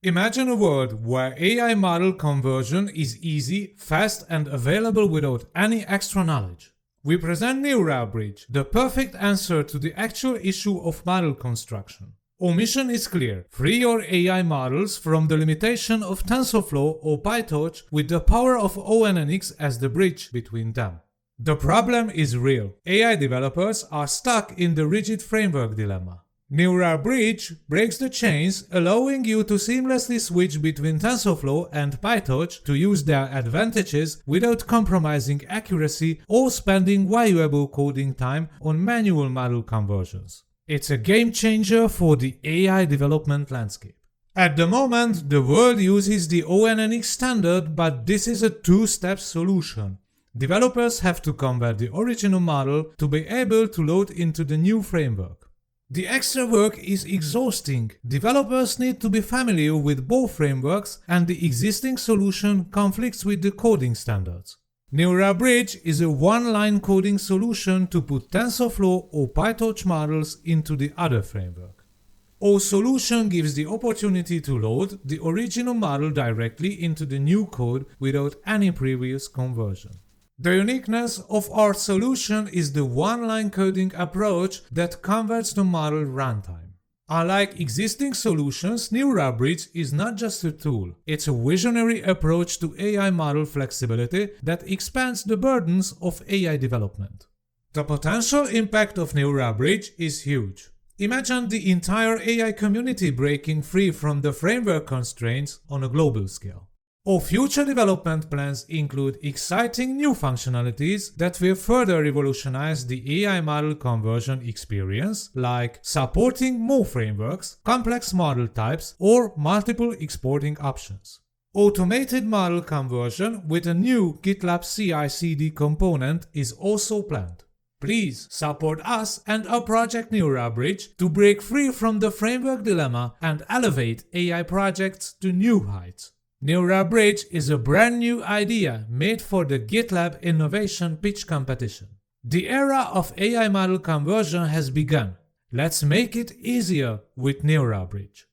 Imagine a world where AI model conversion is easy, fast, and available without any extra knowledge. We present NeuralBridge, the perfect answer to the actual issue of model construction. Our mission is clear: free your AI models from the limitation of TensorFlow or PyTorch with the power of ONNX as the bridge between them. The problem is real. AI developers are stuck in the rigid framework dilemma. NeuralBridge breaks the chains, allowing you to seamlessly switch between TensorFlow and PyTorch to use their advantages without compromising accuracy or spending valuable coding time on manual model conversions. It's a game changer for the AI development landscape. At the moment, the world uses the ONNX standard, but this is a two-step solution. Developers have to convert the original model to be able to load into the new framework. The extra work is exhausting. Developers need to be familiar with both frameworks, and the existing solution conflicts with the coding standards. NeuralBridge is a one-line coding solution to put TensorFlow or PyTorch models into the other framework. Our solution gives the opportunity to load the original model directly into the new code without any previous conversion. The uniqueness of our solution is the one-line coding approach that converts the model runtime. Unlike existing solutions, NeuralBridge is not just a tool, it's a visionary approach to AI model flexibility that expands the burdens of AI development. The potential impact of NeuralBridge is huge. Imagine the entire AI community breaking free from the framework constraints on a global scale. Our future development plans include exciting new functionalities that will further revolutionize the AI model conversion experience, like supporting more frameworks, complex model types, or multiple exporting options. Automated model conversion with a new GitLab CI/CD component is also planned. Please support us and our project NeuralBridge to break free from the framework dilemma and elevate AI projects to new heights. NeuralBridge is a brand new idea made for the GitLab Innovation Pitch Competition. The era of AI model conversion has begun. Let's make it easier with NeuralBridge.